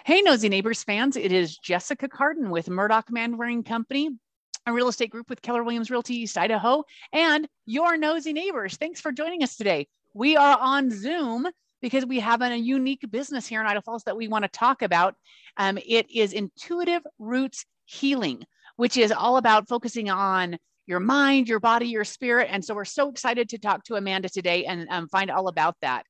Hey, Nosy Neighbors fans, it is Jessica Carden with Murdoch Manwaring Company, a real estate group with Keller Williams Realty East Idaho, and your Nosy Neighbors. Thanks for joining us today. We are on Zoom because we have a unique business here in Idaho Falls that we want to talk about. It is Intuitive Roots Healing, which is all about focusing on your mind, your body, your spirit. And so we're so excited to talk to Amanda today and find all about that.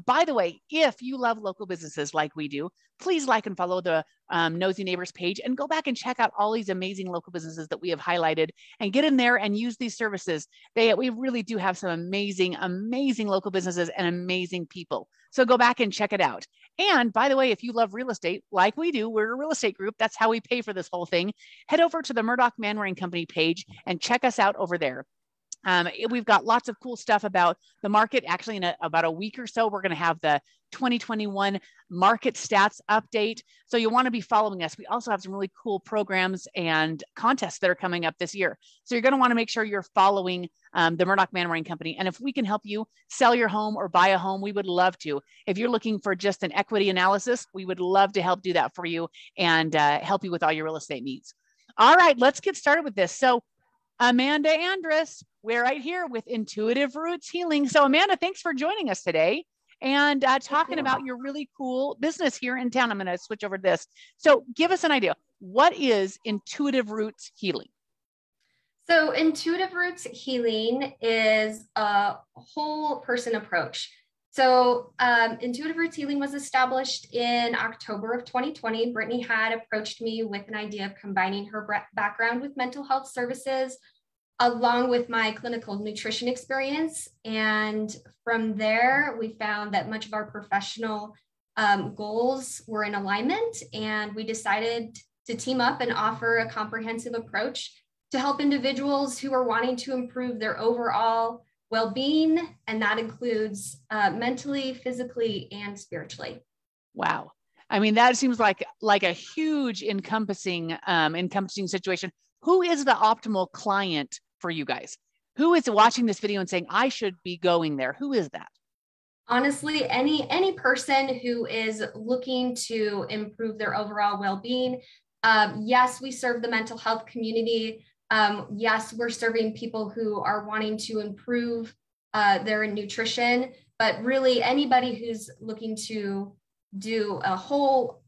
By the way, if you love local businesses like we do, please like and follow the Nosy Neighbors page and go back and check out all these amazing local businesses that we have highlighted and get in there and use these services. We really do have some amazing, amazing local businesses and amazing people. So go back and check it out. And by the way, if you love real estate like we do, we're a real estate group. That's how we pay for this whole thing. Head over to the Murdoch Manwaring Company page and check us out over there. We've got lots of cool stuff about the market. Actually, in about a week or so, we're going to have the 2021 market stats update. So you'll want to be following us. We also have some really cool programs and contests that are coming up this year. So you're going to want to make sure you're following the Murdoch Manwaring Company. And if we can help you sell your home or buy a home, we would love to. If you're looking for just an equity analysis, we would love to help do that for you and help you with all your real estate needs. All right, let's get started with this. So Amanda Andrus, we're right here with Intuitive Roots Healing. So Amanda, thanks for joining us today and talking about your really cool business here in town. I'm going to switch over to this. So give us an idea. What is Intuitive Roots Healing? So Intuitive Roots Healing is a whole person approach. So Intuitive Roots Healing was established in October of 2020. Brittany had approached me with an idea of combining her background with mental health services along with my clinical nutrition experience. And from there, we found that much of our professional goals were in alignment, and we decided to team up and offer a comprehensive approach to help individuals who are wanting to improve their overall well-being, and that includes mentally, physically, and spiritually. Wow. I mean, that seems like a huge encompassing situation. Who is the optimal client for you guys? Who is watching this video and saying, I should be going there? Who is that? Honestly, any person who is looking to improve their overall well-being. Yes, we serve the mental health community. Yes, we're serving people who are wanting to improve their nutrition, but really anybody who's looking to do a whole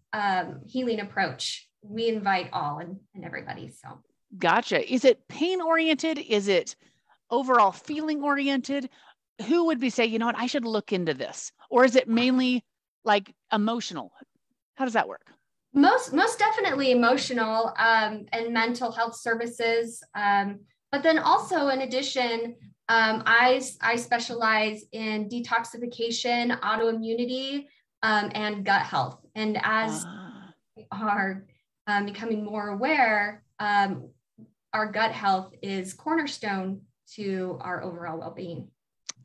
healing approach, we invite all and everybody. So. Gotcha. Is it pain oriented? Is it overall feeling oriented? Who would be say, you know what, I should look into this? Or is it mainly like emotional? How does that work? Most definitely emotional and mental health services. But then also in addition, I specialize in detoxification, autoimmunity, and gut health. And as we are becoming more aware, our gut health is cornerstone to our overall well-being.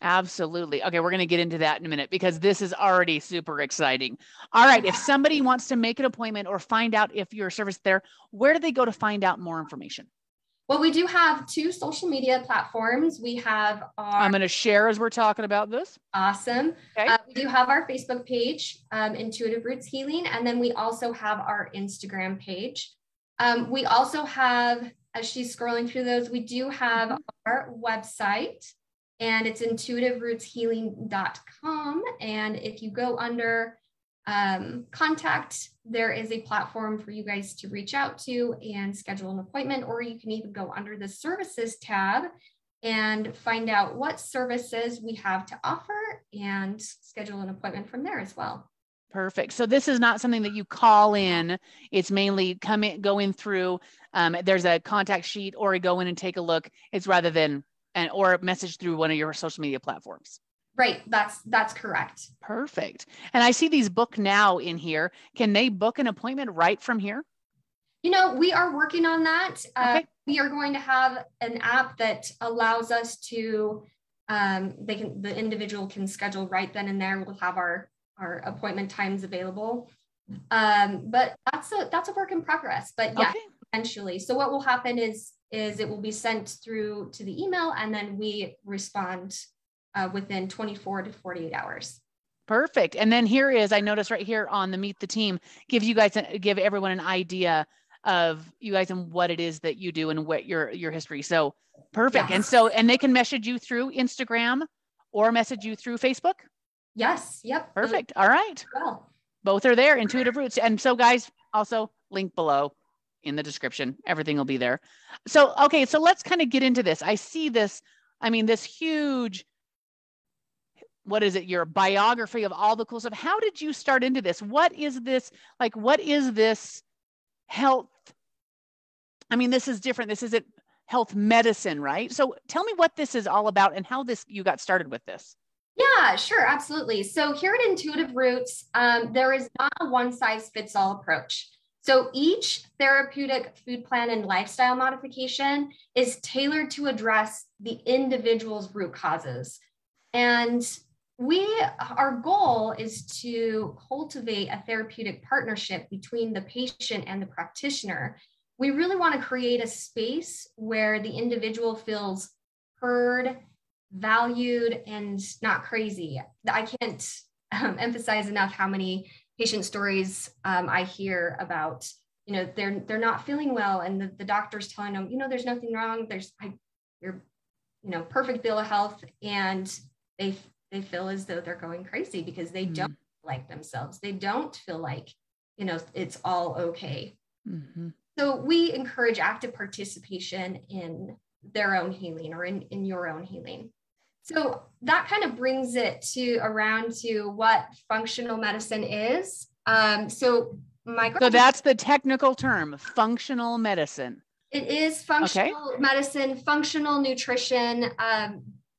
Absolutely. Okay, we're going to get into that in a minute because this is already super exciting. All right, if somebody wants to make an appointment or find out if your service there, where do they go to find out more information? Well, we do have 2 social media platforms. We have I'm going to share as we're talking about this. Awesome. Okay. We do have our Facebook page, Intuitive Roots Healing, and then we also have our Instagram page. We also have, as she's scrolling through those, we do have our website, and it's intuitiverootshealing.com. And if you go under contact, there is a platform for you guys to reach out to and schedule an appointment, or you can even go under the services tab and find out what services we have to offer and schedule an appointment from there as well. Perfect. So this is not something that you call in. It's mainly go in through, there's a contact sheet or go in and take a look. It's rather than, or message through one of your social media platforms. Right. That's correct. Perfect. And I see these book now in here. Can they book an appointment right from here? You know, we are working on that. Okay. We are going to have an app that allows us to, the individual can schedule right then and there. We'll have our appointment times available. But that's a work in progress, but yeah, eventually. So what will happen is it will be sent through to the email, and then we respond within 24 to 48 hours. Perfect. And then here is, I noticed right here on the Meet the Team, give everyone an idea of you guys and what it is that you do and what your history. So perfect. Yes. And they can message you through Instagram or message you through Facebook. Yes. Yep. Perfect. All right. Well, both are there, Intuitive Roots. And so guys, also link below in the description, everything will be there. So, okay. So let's kind of get into this. I see this, I mean, this huge, what is it? Your biography of all the cool stuff. How did you start into this? What is this? Like, what is this health? I mean, this is different. This isn't health medicine, right? So tell me what this is all about and how you got started with this. Yeah, sure. Absolutely. So here at Intuitive Roots, there is not a one size fits all approach. So each therapeutic food plan and lifestyle modification is tailored to address the individual's root causes. And our goal is to cultivate a therapeutic partnership between the patient and the practitioner. We really want to create a space where the individual feels heard, valued, and not crazy. I can't emphasize enough how many patient stories I hear about, they're not feeling well, and the doctor's telling them, there's nothing wrong. You're, perfect bill of health, and they feel as though they're going crazy because they don't like themselves. They don't feel like, it's all okay. Mm-hmm. So we encourage active participation in their own healing or in your own healing. So that kind of brings it to what functional medicine is. So that's the technical term, functional medicine. It is functional medicine, functional nutrition.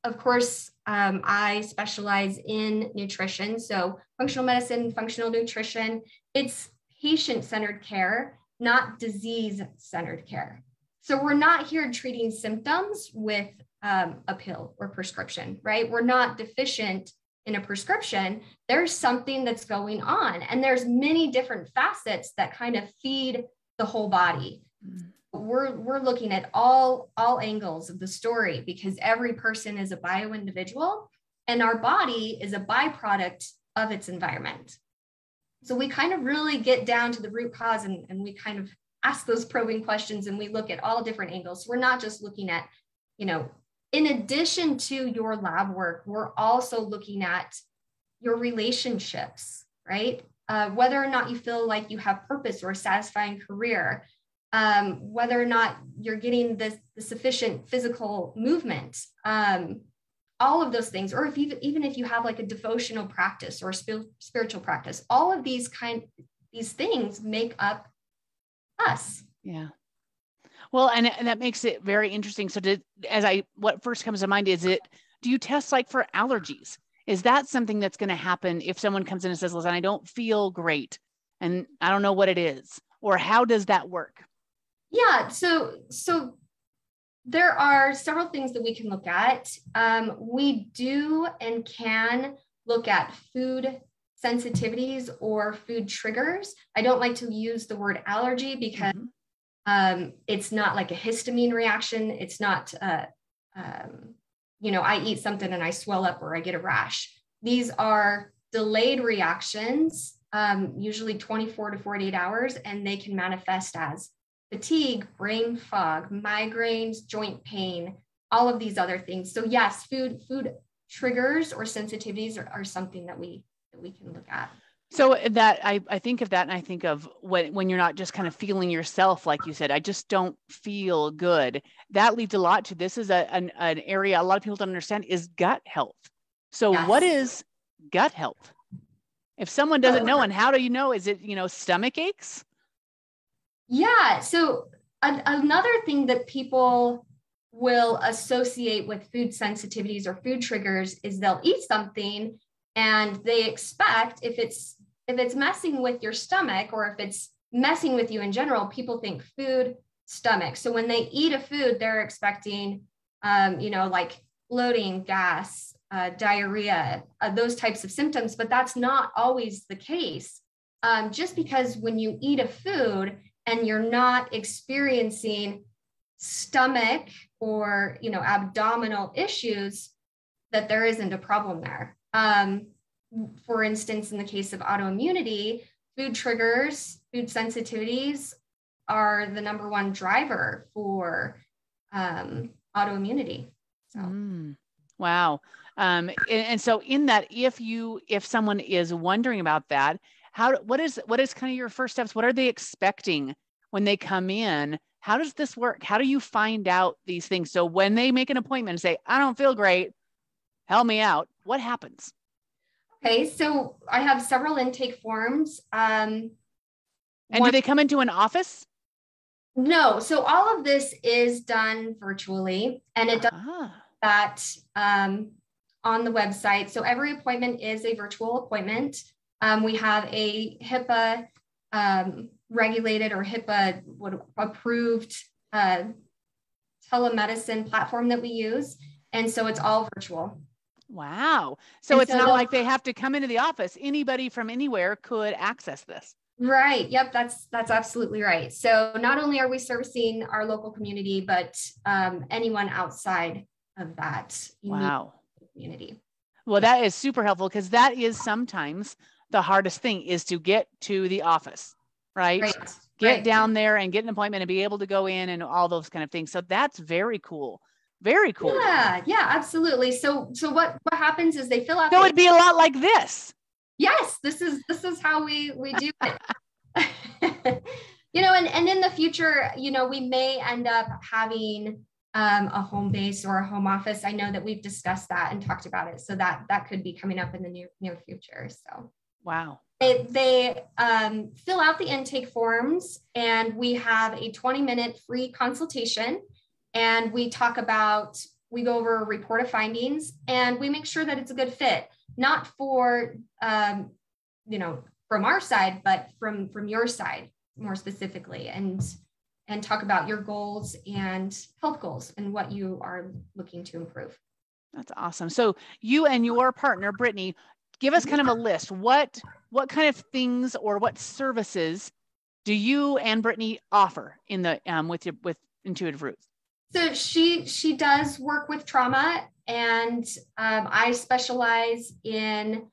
Of course, I specialize in nutrition. So functional medicine, functional nutrition, it's patient-centered care, not disease-centered care. So we're not here treating symptoms with a pill or prescription, right? We're not deficient in a prescription. There's something that's going on, and there's many different facets that kind of feed the whole body. We're looking at all angles of the story because every person is a bio individual, and our body is a byproduct of its environment. So we kind of really get down to the root cause, and we kind of ask those probing questions, and we look at all different angles. So we're not just looking at, in addition to your lab work, we're also looking at your relationships, right? Whether or not you feel like you have purpose or a satisfying career, whether or not you're getting the sufficient physical movement, all of those things, or even if you have like a devotional practice or a spiritual practice, all of these things make up us. Yeah. Well, and that makes it very interesting. So what first comes to mind is do you test like for allergies? Is that something that's going to happen if someone comes in and says, listen, I don't feel great and I don't know what it is, or how does that work? Yeah. So there are several things that we can look at. We do and can look at food sensitivities or food triggers. I don't like to use the word allergy because it's not like a histamine reaction. It's not, I eat something and I swell up or I get a rash. These are delayed reactions, usually 24 to 48 hours, and they can manifest as fatigue, brain fog, migraines, joint pain, all of these other things. So yes, food triggers or sensitivities are something that we can look at. So that I think of that, and I think of when you're not just kind of feeling yourself, like you said, I just don't feel good. That leads a lot to this is an area a lot of people don't understand is gut health. So yes. What is gut health? If someone doesn't know, and how do you know? Is it stomach aches? Yeah. So another thing that people will associate with food sensitivities or food triggers is they'll eat something and they expect if it's messing with your stomach or if it's messing with you in general, people think food, stomach. So when they eat a food, they're expecting, like bloating, gas, diarrhea, those types of symptoms, but that's not always the case. Just because when you eat a food and you're not experiencing stomach or, abdominal issues, that there isn't a problem there. for instance, in the case of autoimmunity, food triggers, food sensitivities are the number one driver for autoimmunity. So. Wow. And so in that, if someone is wondering about that, what is kind of your first steps? What are they expecting when they come in? How does this work? How do you find out these things? So when they make an appointment and say, I don't feel great, help me out, what happens? Okay, so I have several intake forms. And do they come into an office? No, so all of this is done virtually, and it does that on the website. So every appointment is a virtual appointment. We have a HIPAA regulated or HIPAA approved telemedicine platform that we use. And so it's all virtual. Wow. So it's not like they have to come into the office. Anybody from anywhere could access this. Right. Yep. That's absolutely right. So not only are we servicing our local community, but anyone outside of that community. Well, that is super helpful, because that is sometimes the hardest thing, is to get to the office, right? Get down there and get an appointment and be able to go in and all those kind of things. So that's very cool. Very cool. Yeah, absolutely. So what happens is they fill out. So it'd be a lot like this. Yes, this is how we do it. And in the future, we may end up having a home base or a home office. I know that we've discussed that and talked about it. So that could be coming up in the near future. So wow. They fill out the intake forms, and we have a 20-minute free consultation. And we go over a report of findings, and we make sure that it's a good fit, not for, from our side, but from your side more specifically, and talk about your goals and health goals and what you are looking to improve. That's awesome. So you and your partner, Brittany, give us kind of a list. What kind of things or what services do you and Brittany offer in the with Intuitive Roots? So she does work with trauma, and I specialize in,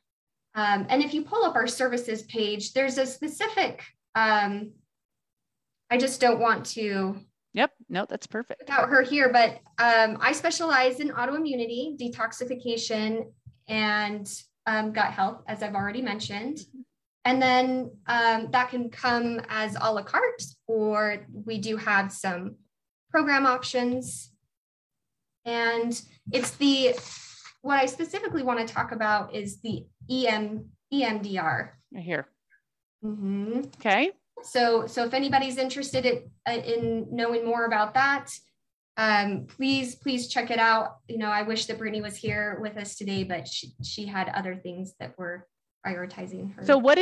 and if you pull up our services page, there's a specific, I just don't want to. Yep. No, that's perfect. Without her here, but I specialize in autoimmunity, detoxification, and gut health, as I've already mentioned. And then that can come as a la carte, or we do have some program options. And it's what I specifically want to talk about is the EMDR. Right here. Mm-hmm. Okay. So if anybody's interested in knowing more about that, please check it out. I wish that Brittany was here with us today, but she had other things that were prioritizing her. So what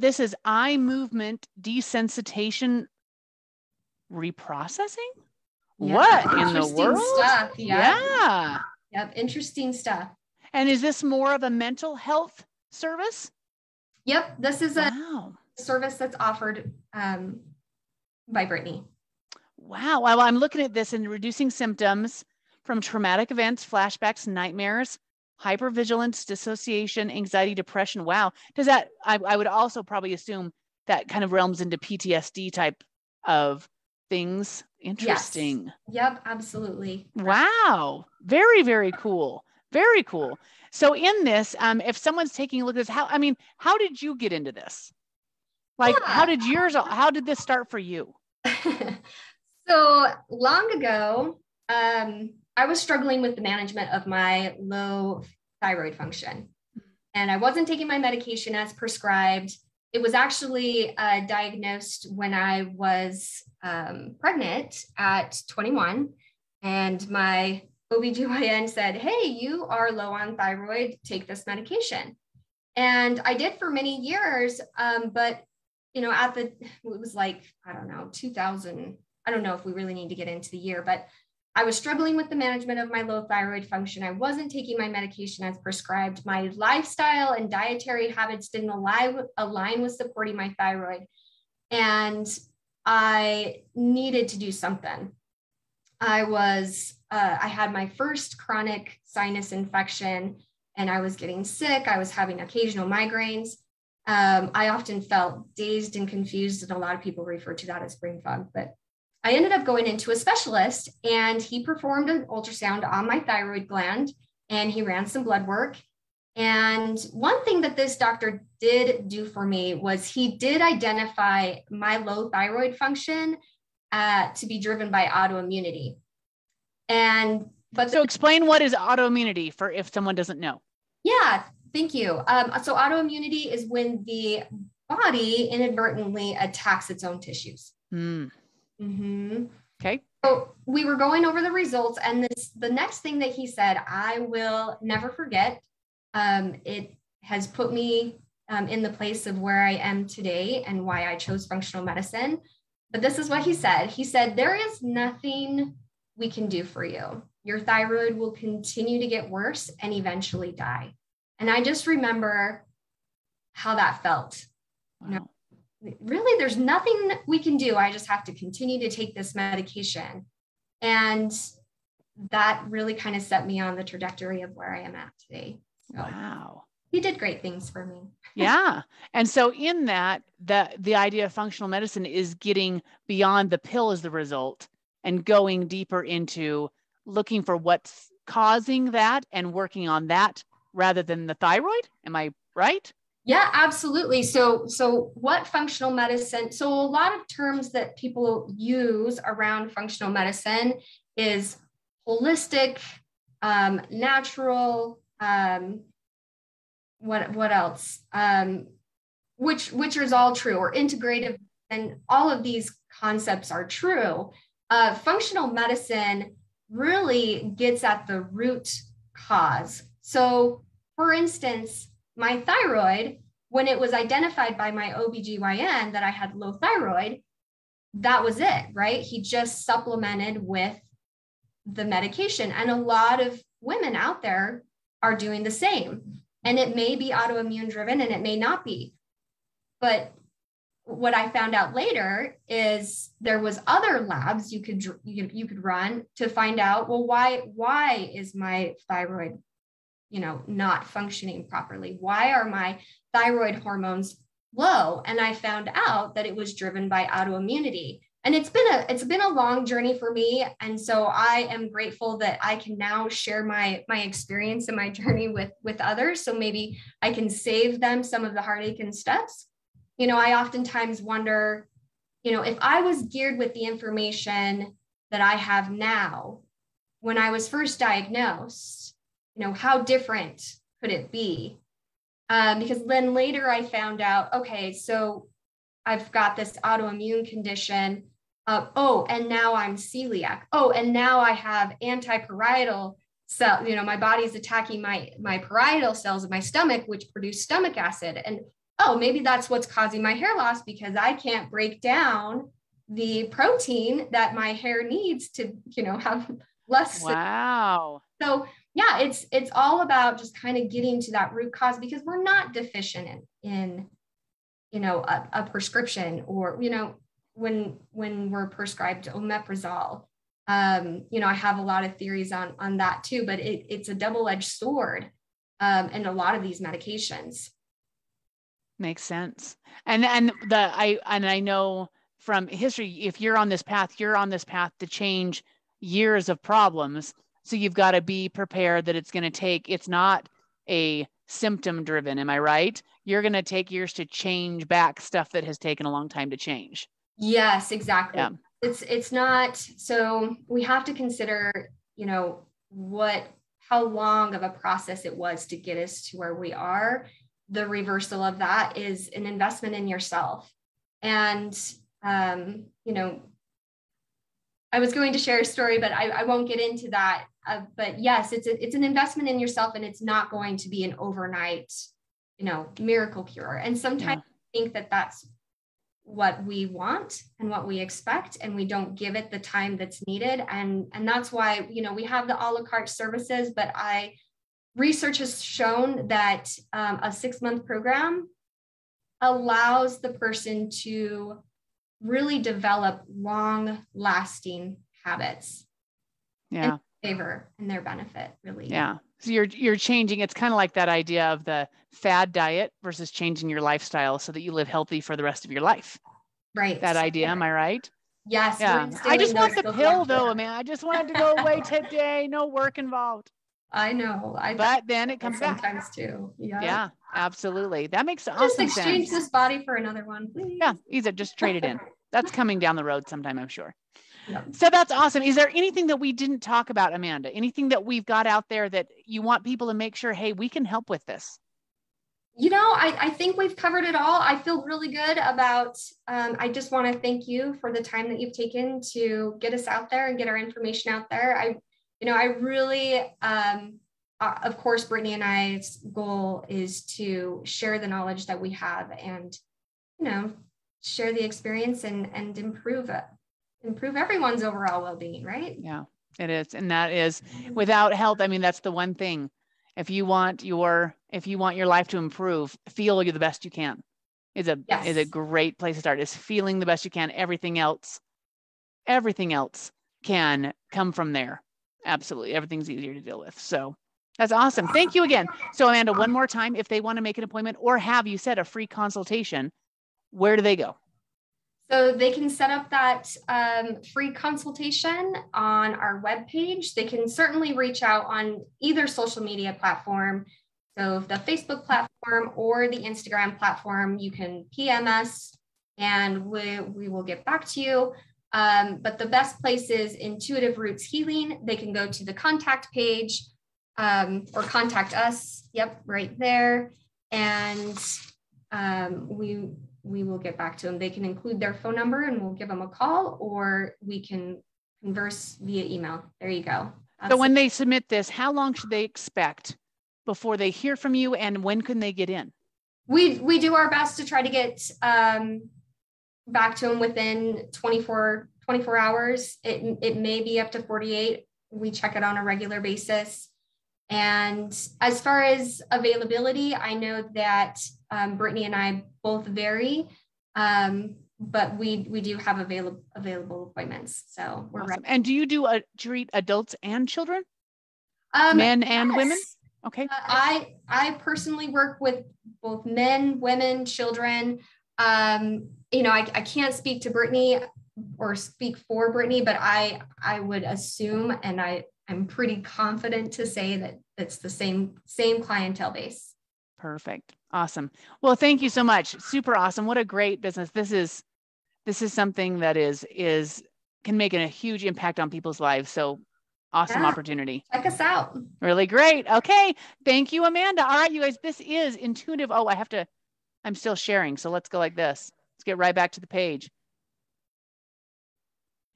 this is eye movement desensitization reprocessing? Yeah, what in the world? Stuff. Yeah. Yep. Interesting stuff. And is this more of a mental health service? Yep. This is a service that's offered by Brittany. Wow. Well, I'm looking at this and reducing symptoms from traumatic events, flashbacks, nightmares, hypervigilance, dissociation, anxiety, depression. Wow. Does that, I would also probably assume that kind of realms into PTSD type of things. Interesting. Yes. Yep, absolutely. Wow. Very, very cool. Very cool. So in this, if someone's taking a look at this, how did you get into this? Like, how did this start for you? So long ago, I was struggling with the management of my low thyroid function, and I wasn't taking my medication as prescribed. It was actually diagnosed when I was pregnant at 21, and my OBGYN said, hey, you are low on thyroid, take this medication. And I did for many years, but it was like, I don't know, 2000, I don't know if we really need to get into the year, but I was struggling with the management of my low thyroid function. I wasn't taking my medication as prescribed. My lifestyle and dietary habits didn't align with supporting my thyroid. And I needed to do something. I had my first chronic sinus infection and I was getting sick. I was having occasional migraines. I often felt dazed and confused, and a lot of people refer to that as brain fog, but I ended up going into a specialist, and he performed an ultrasound on my thyroid gland, and he ran some blood work. And one thing that this doctor did do for me was he did identify my low thyroid function to be driven by autoimmunity. So explain what is autoimmunity for if someone doesn't know. Yeah, thank you. So autoimmunity is when the body inadvertently attacks its own tissues. Mm-hmm. Okay. So we were going over the results, and the next thing that he said, I will never forget. It has put me in the place of where I am today and why I chose functional medicine. But this is what he said. He said, there is nothing we can do for you. Your thyroid will continue to get worse and eventually die. And I just remember how that felt. Wow. You know, really, there's nothing we can do. I just have to continue to take this medication. And that really kind of set me on the trajectory of where I am at today. So wow. He did great things for me. Yeah. And so in that, the idea of functional medicine is getting beyond the pill as the result and going deeper into looking for what's causing that and working on that rather than the thyroid. Am I right? Yeah, absolutely. So what functional medicine, so a lot of terms that people use around functional medicine is holistic, natural, what else? Which is all true, or integrative, and all of these concepts are true. Functional medicine really gets at the root cause. So for instance, my thyroid, when it was identified by my OBGYN that I had low thyroid, that was it, right? He just supplemented with the medication. And a lot of women out there are doing the same. And it may be autoimmune driven and it may not be. But what I found out later is there was other labs you could run to find out, well, why is my thyroid not functioning properly? Why are my thyroid hormones low? And I found out that it was driven by autoimmunity. And it's been a long journey for me. And so I am grateful that I can now share my experience and my journey with others. So maybe I can save them some of the heartache and steps. I oftentimes wonder, if I was geared with the information that I have now, when I was first diagnosed, how different could it be? Because then later I found out, okay, so I've got this autoimmune condition. And now I'm celiac. And now I have anti-parietal cell. My body's attacking my parietal cells of my stomach, which produce stomach acid. And maybe that's what's causing my hair loss because I can't break down the protein that my hair needs to, have less. Wow. So yeah, it's all about just kind of getting to that root cause because we're not deficient in a prescription or, when we're prescribed omeprazole, I have a lot of theories on that too, but it's a double-edged sword in a lot of these medications. Makes sense. And I know from history, if you're on this path to change years of problems. So you've got to be prepared that it's not a symptom driven. Am I right? You're going to take years to change back stuff that has taken a long time to change. Yes, exactly. Yeah. It's not, so we have to consider, how long of a process it was to get us to where we are. The reversal of that is an investment in yourself. And, I was going to share a story, but I won't get into that. But yes, it's an investment in yourself, and it's not going to be an overnight, miracle cure. And sometimes I think that that's what we want and what we expect, and we don't give it the time that's needed. And that's why, we have the a la carte services, but research has shown that a 6-month program allows the person to really develop long-lasting habits. Yeah. In favor and their benefit, really. Yeah. So you're changing. It's kind of like that idea of the fad diet versus changing your lifestyle so that you live healthy for the rest of your life. Right. That idea, am I right? Yes. Yeah. I just want the pill though, man. I just want it to go away today. No work involved. I know. But then it comes back. Sometimes too. Yeah. Yeah, absolutely. That makes awesome just sense. Exchange this body for another one, please. Yeah, easy. Just trade it in. That's coming down the road sometime, I'm sure. Yep. So that's awesome. Is there anything that we didn't talk about, Amanda? Anything that we've got out there that you want people to make sure, hey, we can help with this? You know, I think we've covered it all. I feel really good about, I just want to thank you for the time that you've taken to get us out there and get our information out there. I really, of course, Brittany and I's goal is to share the knowledge that we have and, share the experience and improve everyone's overall well-being, right? Yeah, it is. And that is without health. I mean, that's the one thing. If you want your life to improve, feel the best you can is a great place to start. Is feeling the best you can. Everything else can come from there. Absolutely. Everything's easier to deal with. So that's awesome. Thank you again. So Amanda, one more time, if they want to make an appointment or have you said a free consultation, where do they go? So they can set up that free consultation on our webpage. They can certainly reach out on either social media platform. So the Facebook platform or the Instagram platform, you can PM us and we will get back to you. But the best place is Intuitive Roots Healing. They can go to the contact page or contact us. Yep, right there. And we will get back to them. They can include their phone number and we'll give them a call, or we can converse via email. There you go. So when they submit this, how long should they expect before they hear from you, and when can they get in? We do our best to try to get back to them within 24 hours. It may be up to 48. We check it on a regular basis. And as far as availability, I know that Brittany and I both vary, but we do have available appointments. So we're awesome. ready. And do you treat adults and children? Men and women? Okay. I personally work with both men, women, children. I can't speak to Brittany or speak for Brittany, but I would assume, and I'm pretty confident to say that it's the same clientele base. Perfect. Awesome. Well, thank you so much. Super awesome. What a great business. This is something that can make a huge impact on people's lives. So awesome opportunity. Check us out. Really great. Okay. Thank you, Amanda. All right, you guys, this is Intuitive. Oh, I'm still sharing. So let's go like this. Let's get right back to the page.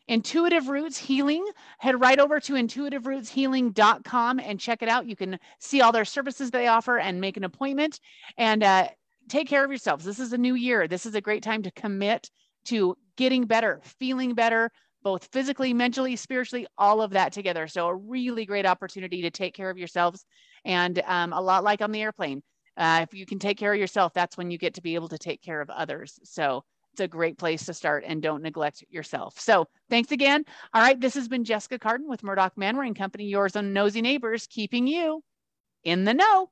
Intuitive Roots Healing. Head right over to intuitiveRootsHealing.com and check it out. You can see all their services they offer and make an appointment and take care of yourselves. This is a new year. This is a great time to commit to getting better, feeling better, both physically, mentally, spiritually, all of that together. So a really great opportunity to take care of yourselves. And a lot like on the airplane, if you can take care of yourself, that's when you get to be able to take care of others. So it's a great place to start, and don't neglect yourself. So thanks again. All right. This has been Jessica Carden with Murdoch Manwaring Company, yours own nosy neighbors, keeping you in the know.